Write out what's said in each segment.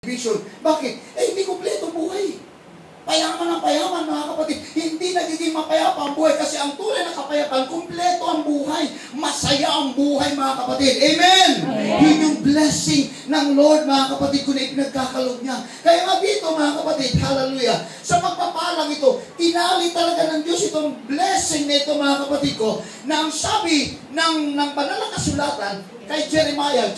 vision. Bakit? Hindi kumpleto buhay. Payaman ang payaman, mga kapatid. Hindi nagiging mapayapa ang buhay kasi ang tunay na kapayapaan, kumpleto ang buhay. Masaya ang buhay, mga kapatid. Amen! Amen. Yun yung blessing ng Lord, mga kapatid, kung na ipinagkakalog niya. Kaya nga dito, mga kapatid, hallelujah, sa magpapalang ito, tinali talaga ng Diyos itong blessing nito, mga kapatid ko, na ang sabi ng banal na kasulatan kay Jeremiah,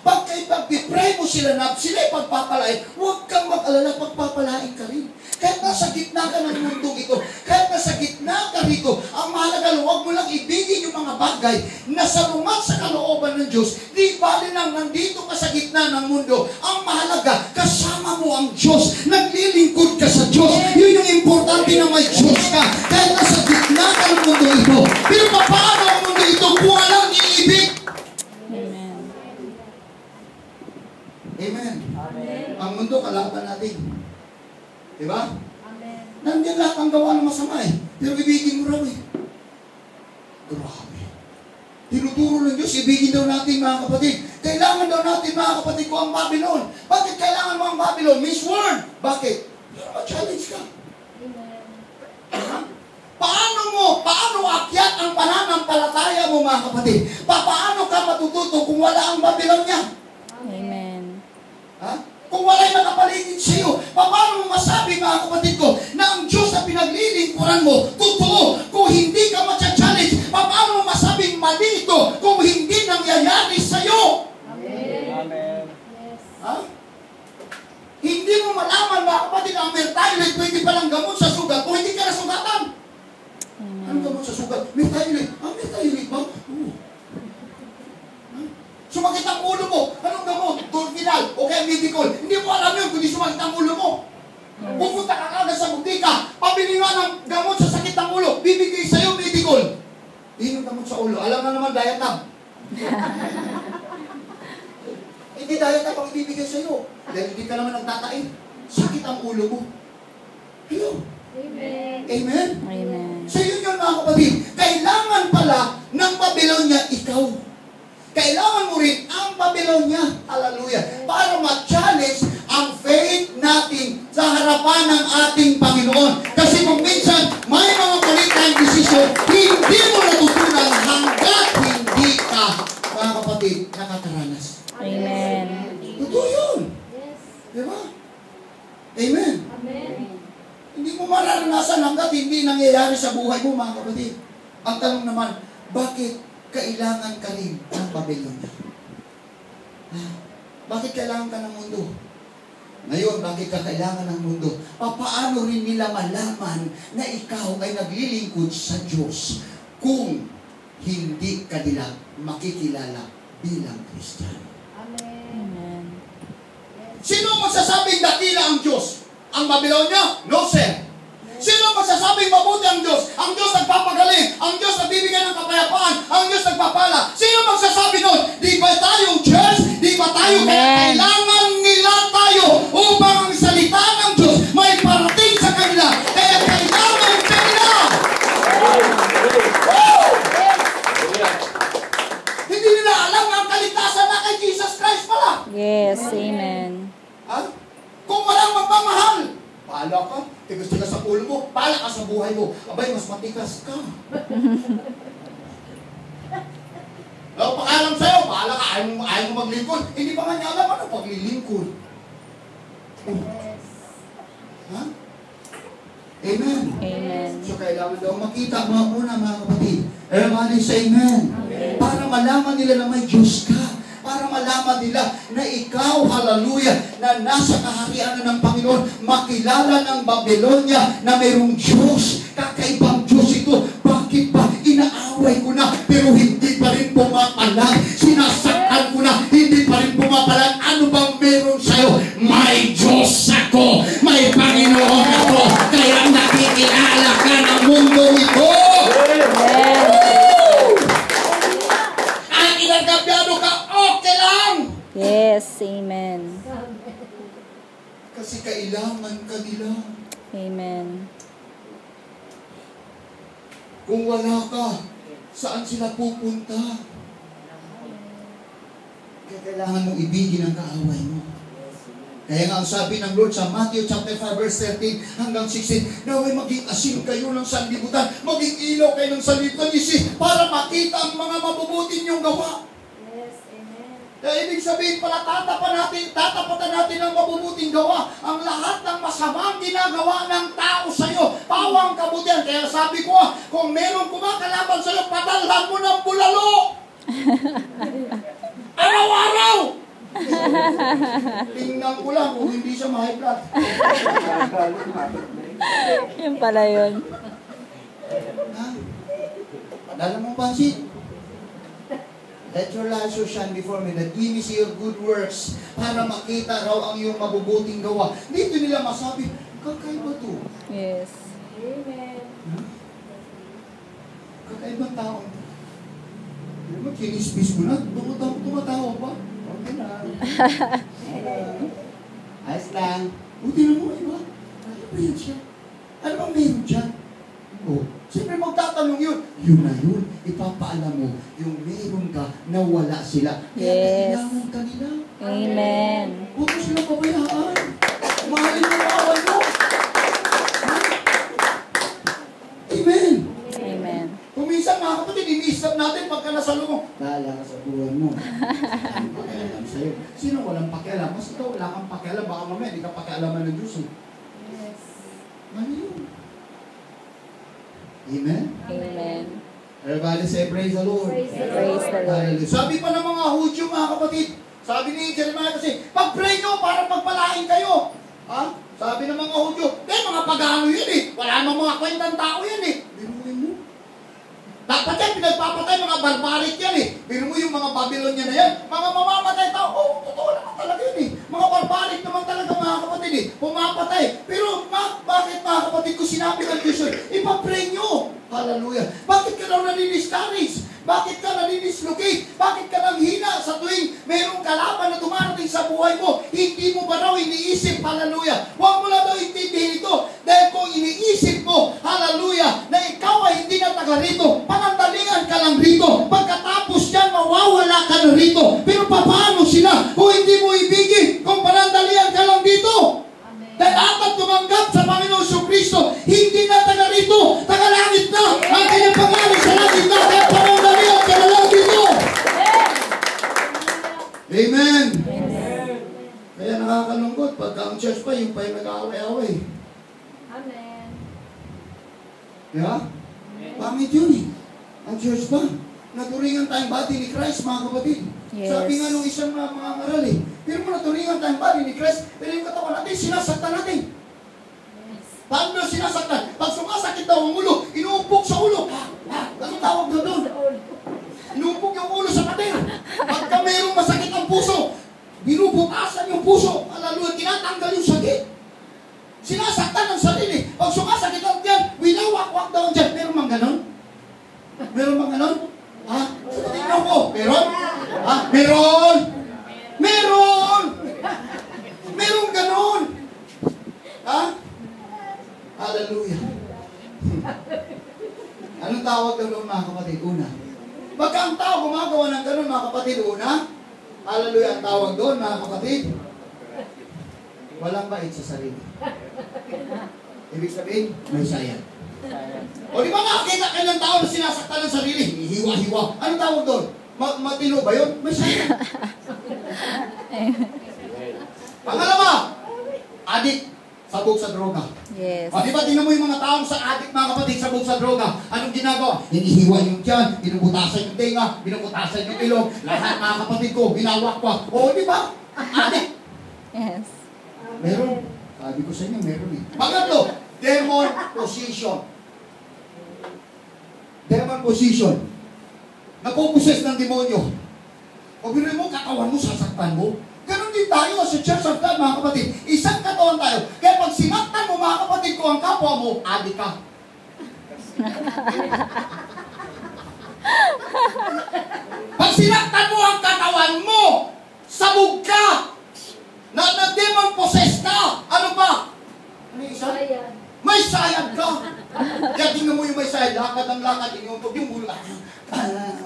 pag pag-pray mo sila na sila'y pagpapalain, huwag kang mag-alala, pagpapalain ka rin. Kahit nasa gitna ka ng mundong ito, kahit nasa gitna ka rito, ang mahalaga, huwag mo lang ibigin yung mga bagay na salungat sa kalooban ng Diyos. Di bali nang nandito ka sa gitna ng mundo. Ang mahalaga, kasama mo ang Diyos. Naglilingkod ka sa Diyos. Yun yung importante na may Diyos ka. Kahit nasa gitna ka ng mundo ito. Pero paano ang mundo ito kung walang iibig? Amen. Amen. Ang mundo, kalaban natin. Diba? Amen. Nandiyan lahat ang gawa ng masama eh. Pero ibigin mo raw eh. Grabe. Tinuturo ng Diyos, ibigin daw natin, mga kapatid. Kailangan daw natin, mga kapatid ko, ang Babylon. Bakit kailangan mo ang Babylon? Miss Word. Bakit? Ma-challenge ka. Amen. Paano akyat ang pananampalataya mo, mga kapatid? Paano ka matututo kung wala ang Babylon niya? Amen. Ha? Kung wala'y nakapaligid sa iyo, paano mo masabi, mga kapatid ko, na ang Diyos na pinaglilingkuran mo, totoo, kung hindi ka matcha-challenge, paano mo masabing mali ito kung hindi nangyayari sa iyo? Amen. Amen. Yes. Ha? Hindi mo malaman, mga kapatid, ang Mertylate, pwede palang gamot sa sugat kung hindi ka nasugatan. Anong gamot sa sugat? Mertylate. Mertylate ba? Sumakit ang ulo mo. Anong gamot? Dorfinal o kaya medical. Hindi mo alam yun kundi sumakit ang ulo mo. Pupunta ka kagad sa butika. Pabili nga ng gamot sa sakit ng ulo. Bibigay sa'yo medical. Hindi yung gamot sa ulo. Alam na naman, Diatab. Hindi Diatab ang ibibigay sa'yo. Dahil hindi ka naman nagtatain. Sakit ang ulo mo. Hello? Amen. Amen? Amen. So yun yun, mga kapatid. Kailangan pala ng Babylonia ikaw. Kailangan mo rin ang Babylonia, hallelujah, para ma-challenge ang faith natin sa harapan ng ating Panginoon. Kasi kung minsan, may mga mali tayong desisyon, hindi mo natutunan hanggat hindi ka, mga kapatid, nakakaranas. Amen. Totoo yun. Yes. Diba? Amen. Amen. Hindi mo mararanasan hanggat hindi nangyayari sa buhay mo, mga kapatid. Ang tanong naman, bakit kailangan ka rin ng Babylonia? Bakit kailangan ka ng mundo? Ngayon, bakit ka kailangan ng mundo? Paano rin nila malaman na ikaw ay naglilingkod sa Diyos kung hindi ka nila makikilala bilang Kristiyano? Amen. Sino magsasabing dakila ang Diyos? Ang Babylonia? No, sir. Sino magsasabing mabuti ang Diyos? Ang Diyos nagpapagaling. Ang Diyos nagbibigay ng kapayapaan. Ang Diyos nagpapala. Sino magsasabi nun? Di ba tayo church? Di ba tayo? Kaya kailangan nila tayo upang ang salita ng Diyos may parating sa kanila. Kaya kailangan kanila. Hindi nila alam ang kaligtasan na kay Jesus Christ pala. Yes, amen. Ha? Kung walang magmamahal, paala ka, tigas-tigas sa ulo mo, paala ka sa buhay mo, abay, mas matigas ka. Pakalam sa'yo, paala ka, ayaw mo maglingkod. Hindi pa nga niya alam ano paglilingkod. Ha? Amen. Amen. So, kailangan daw makita mga muna, mga kapatid. Everybody say amen. Amen. Para malaman nila na may Diyos ka. Para malaman nila na ikaw, hallelujah, na nasa kaharian na ng Panginoon, makilala ng Babylonia na mayroong Diyos, kakaibang Diyos ito. Bakit ba? Inaaway ko na, pero hindi pa rin pumapalag. Sinasaktan ko na, hindi pa rin pumapalag. Ano bang meron sa'yo? May Diyos ako, may Panginoon ako, kaya nakikilala ka ng mundo ito. Ang inagabyado ka, okay lang. Yes, amen. Kasi kailangan ka nila. Amen. Kung wala ka, saan sila pupunta? Kaya kailangan mong ibigin ang kaaway mo. Kaya nga ang sabi ng Lord sa Matthew chapter 5 verse 13 hanggang 16, naway maging asin kayo ng sanlibutan, maging ilaw kayo ng sanlibutan, para makita ang mga mabubuti niyong gawa. Yes, amen. Kaya ibig sabihin pala, tatapatan natin ang mabubuting gawa. Ang lahat ng masamang ginagawa ng tao sa iyo, pawang kabutihan. Kaya sabi ko, kung meron kumakalaban sa iyo, padalhan mo ng bulalo. Araw-araw! Tingnan ko lang kung hindi siya ma-high blood. Yun pala yun. Ha? Padala mong pansin. Let your light so shine before me that we may see your good works, para makita raw ang iyong mabubuting gawa. Dito nila masabi, kakaiba to. Yes. Amen. Kakaibang tao. Hindi mo, kinismis mo na. Tumatawa pa. Okay na. Ayos lang. Buti na mo, iba. Ano ba yan siya? Ano bang meron dyan? Oh, siyempre magtatanong yun. Yun na yun. Ipapaalam mo yung meron ka na wala sila. Kaya Yes. kailangan ka nila. Amen. Huwag mo sila pabayaan. Mahalin mo ang awan mo. Amen. Amen. Kung minsan mga kapatid, ini-stop natin pagka nasa loob. Bahala ka sa buwan mo. Walang pakialam sa'yo. Sino walang pakialam? Mas ikaw wala kang pakialam. Baka mamaya hindi ka pakialaman ng Diyos. Yes. Ano yun? Amen? Amen. Everybody say praise the Lord. Praise the Praise the Lord. Hallelujah. Sabi pa ng mga Hudyo, mga kapatid, sabi ni Jeremiah kasi, pag-pray nyo para pagpalain kayo. Ha? Sabi ng mga Hudyo, mga pagano yan eh. Wala namang mga kwentang tao yan eh. Biruin mo. Dapat yan, pinagpapatay, mga barbaric yan eh. Pero mo yung mga Babylonia na yan, mga mamamatay tao, totoo naman talaga yun eh. Mga barbaric naman talaga mga kapatid eh, pumapatay. Pero bakit mga kapatid ko sinabi ng Diyos yun? Ipapray nyo. Hallelujah. Bakit ka daw nani-discourage? Bakit ka nani-dislocate? Bakit ka nanghina sa tuwing mayroong kalaban na dumarating sa buhay mo? Hindi mo ba daw iniisip, hallelujah? Huwag mo na daw intindihin ito. Dahil kung iniisip mo, hallelujah, na ikaw ay hindi na taga rito, panandalingan ka lang rito. Pagkatapos yan, mawawala ka na rito. Pero paano sila kung hindi mo ibigin, kung panandalian ka lang dito? Dahil apat tumanggap sa Panginoon Kristo, hindi na taga rito, taga langit na. Ang kanyang pangalan sa langit na, kaya panandalian ka na lang dito. Amen. Kaya nakakalungkot pagka ang church pa, yung pa yung nag-aaway-aaway. Amen. Yeah? Pangit yun eh. Ang church pa. Naturingan tayong body ni Christ, mga kapatid. Yes. Sabi nga nung isang mga ngaral eh, pero mo naturingan tayong body ni Christ, pero yung katawan natin, sinasaktan natin. Yes. Paano sinasaktan? Pag sumasakit daw ang ulo, inuupok sa ulo. Anong tawag na doon? Inuupok yung ulo sa pader. Pagka mayroong masakit ang puso, binubutasan yung puso. Hallelujah, tinatanggal yung sakit. Sinasaktan ang sarili. Pag sumasakit ang tiyan, winawak-wak daw ang tiyan. Meron mang ganon? Meron mang ganon? Ha? Tingnan ko. Meron? Ha? Meron! Meron! Meron ganon! Ha? Hallelujah. Anong tawag daw doon mga kapatid? Una. Pagka ang tao gumagawa ng ganon mga kapatid, una, hallelujah, ang tawag doon mga kapatid, walang bait sa sarili. Ibig sabihin, may sayang. O di ba nakakita kayo ng tao na sinasaktan ng sarili? Hiwa-hiwa. Anong tawag doon? Matino ba yun? May sayang. Pangalawa, adik, sabog sa droga. Yes. O di ba tingnan mo yung mga taong sa adik mga kapatid, sabog sa droga. Anong ginagawa? Hinihiwa yung tiyan, binubutasan yung tenga, binubutasan yung ilong. Lahat mga kapatid ko, binawak-wak. O di ba? Adik. Yes. Meron. Sabi ko sa inyo, meron eh. Pangatlo, demon position. Demon position. Napoposes ng demonyo. Pag binuhin mo, katawan mo, sasaktan mo. Ganon din tayo sa Church of God, mga kapatid. Isang katawan tayo. Kaya pag sinaktan mo, mga kapatid ko, ang kapwa mo, adik ka. Pag sinaktan mo ang katawan mo, sabog ka. Na demon-possessed ka. Ano ba? Ano yung isa? Ayan. May sayad ka. Kaya tingnan mo yung may sayad. Lakad ang lakad. Inuuntog yung ulo.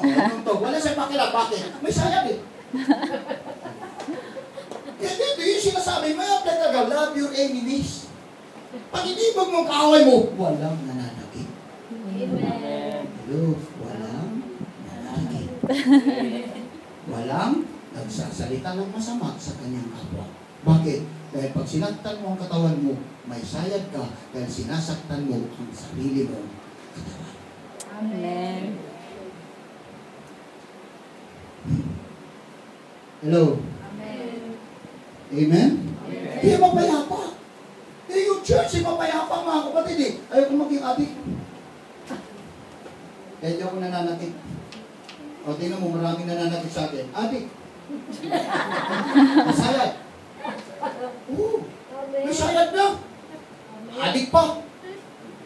Inuuntog. Wala siyang pakila. Bakit? May sayad eh. Kaya dito yung sinasabi, mga talaga, love your enemies. Pag inibag mong kaaway mo, walang nananakit. Amen. Hello, walang nananakit. Walang nagsasalita ng masama sa kanyang kapwa. Bakit? Dahil pag sinaktan mo ang katawan mo, may sayad ka dahil sinasaktan mo ang sarili mo katawan. Amen. Hello? Amen. Amen? Kaya mapayapa. Kaya yung church, mapayapa mga kapatid eh. Ayaw ko maging adik. Kaya di ako nananakit. O tingnan mo, maraming nananakit sa akin. Adik. Masayad. Oo. Amen. Masayad na. Adik pa.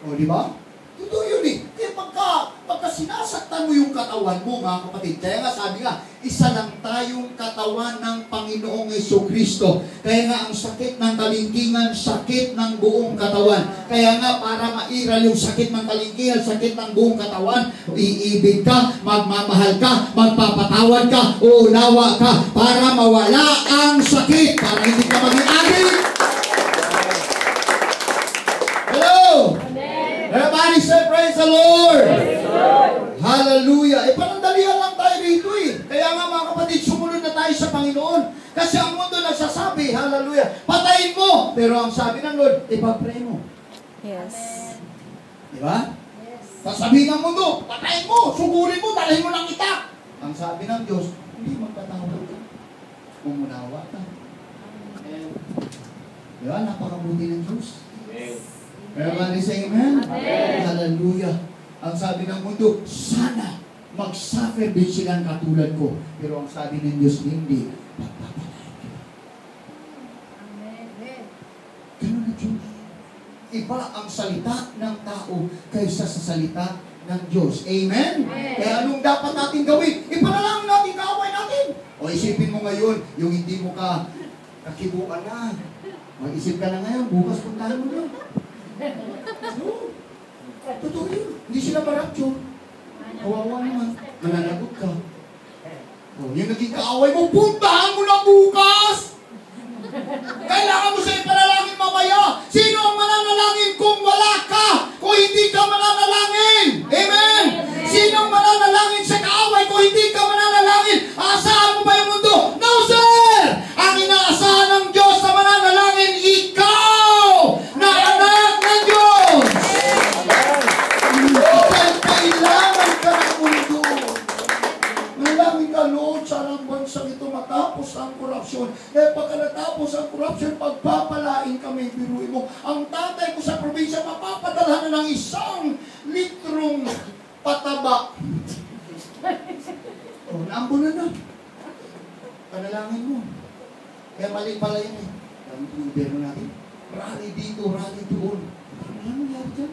O di ba? Totoo yun eh. Kaya pagka sinasaktan mo yung katawan mo, mga kapatid, kaya nga sabi nga, isa lang tayong katawan ng Panginoong Jesucristo. Kaya nga ang sakit ng kalingkingan, sakit ng buong katawan. Kaya nga para mairal yung sakit ng kalingkingan, sakit ng buong katawan, iibig ka, magmamahal ka, magpapatawad ka, uunawa ka, para mawala ang sakit, para hindi ka maging adik. Hello! Everybody say praise the Lord! Hallelujah! Eh, panandalihan lang tayo rito eh. Kaya nga mga kapatid, sumunod na tayo sa Panginoon. Kasi ang mundo nagsasabi, hallelujah, patayin mo! Pero ang sabi ng Lord, ipag-pray mo. Yes. Di ba? Yes. Sasabihin ng mundo, patayin mo, sugurin mo, dalhin mo ng itak. Ang sabi ng Diyos, hindi magpatawad ka. Umunawa ka. Di ba? Napakabuti ng Diyos. Everybody say amen? Amen. Hallelujah. Ang sabi ng mundo, sana mag-suffer din silang katulad ko. Pero ang sabi ng Diyos, hindi. Pagpapatayin ko. Amen. Ganun na Diyos. Iba ang salita ng tao kaysa sa salita ng Diyos. Amen? Amen. Kaya anong dapat natin gawin? Ipanalangin natin, kaaway natin. O isipin mo ngayon, yung hindi mo ka kakibuan na. Mag-isip ka na ngayon, bukas puntahan mo na. No. Totoo yun. Hindi sila maratyo. Kawawa naman. Mananagot ka. O, yung naging kaaway mo, puntahan mo na bukas! Kailangan mo siya ipanalangin mamaya. Sino ang mananalangin kung wala ka? Kung hindi ka mananalangin? Amen! Sino ang mananalangin sa kaaway kung hindi ka mananalangin? Aasahan mo ba yung mundo? No, sir! Ang inaasahan ng Diyos na mananalangin, ikaw na anak ng Diyos! Kailangan ka ng mundo. Manalangin ka, Lord, sana ang bansang ito matapos ang korupsyon. Dahil pagka natapos ang korupsyon, pagpapalain kami, biruin mo. Ang tatay ko sa probinsya, mapapadala na ng 1 litrong pataba. O, naambo na. Panalangin mo. Kaya mali pala yun eh. Ang gobyerno natin, rally dito, rally doon. Ano nangyari dyan?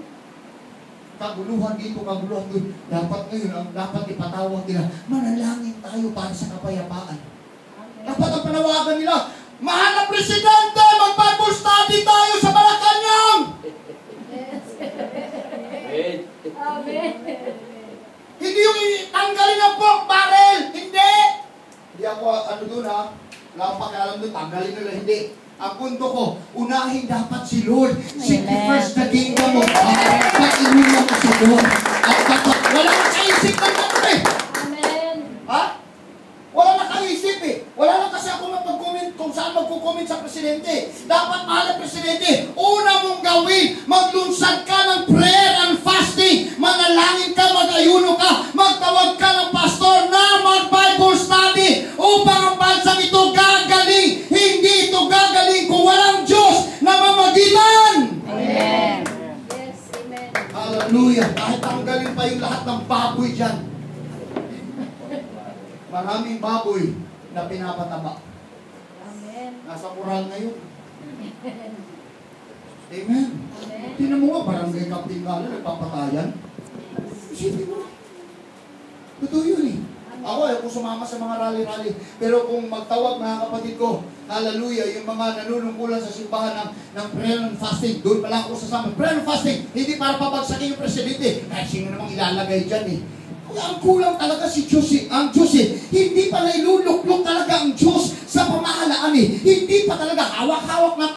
Kaguluhan dito, kaguluhan doon. Dapat ngayon, ang dapat ipatawag nila, manalangin tayo para sa kapayapaan. Dapat ang panawagan nila, mahal na presidente, mag-Bible study tayo sa Malacanang! Amen. Hindi yung tanggalin ang pork barrel! Hindi! Hindi ako, ano doon ha, wala akong pakialam doon, tanggalin nila, hindi. Ang punto ko, unahin dapat si Lord. Seek ye first the kingdom of God. Pag-inulan mo si Lord. At dapat, wala na kaisip ng ano eh. Amen. Ha? Wala na kaisip eh. Wala na kasi ako mag-comment kung saan magkukomment sa presidente. Dapat mahal ang presidente, una mong gawin, maglunsad ka ng prayer and fasting. Manalangin ka, mag-ayuno ka, magtawag ka ng pastor na mag-Bible study upang ang bansang ito gagaling. Hindi ito gagaling kung walang Diyos na mamagitan. Amen. Yes. Amen. Hallelujah. Kahit tanggalin pa yung lahat ng baboy dyan. Maraming baboy na pinapataba. Amen. Nasa moral ngayon. Amen. Amen. Tingnan mo nga, barangay captain nga na nagpapatayan. Isipin mo. Totoo yun eh. Ako ayaw ko sumama sa mga rally-rally. Pero kung magtawag mga kapatid ko, hallelujah, yung mga nanunungkulan sa simbahan ng prayer and fasting, doon pala ako sasama. Prayer and fasting, hindi para pabagsakin yung presidente. Kahit sino namang ilalagay dyan eh. Kung ang kulang talaga si ang Diyos Hindi pa nailuluklok talaga ang Diyos sa pamahalaan Hindi pa talaga hawak-hawak na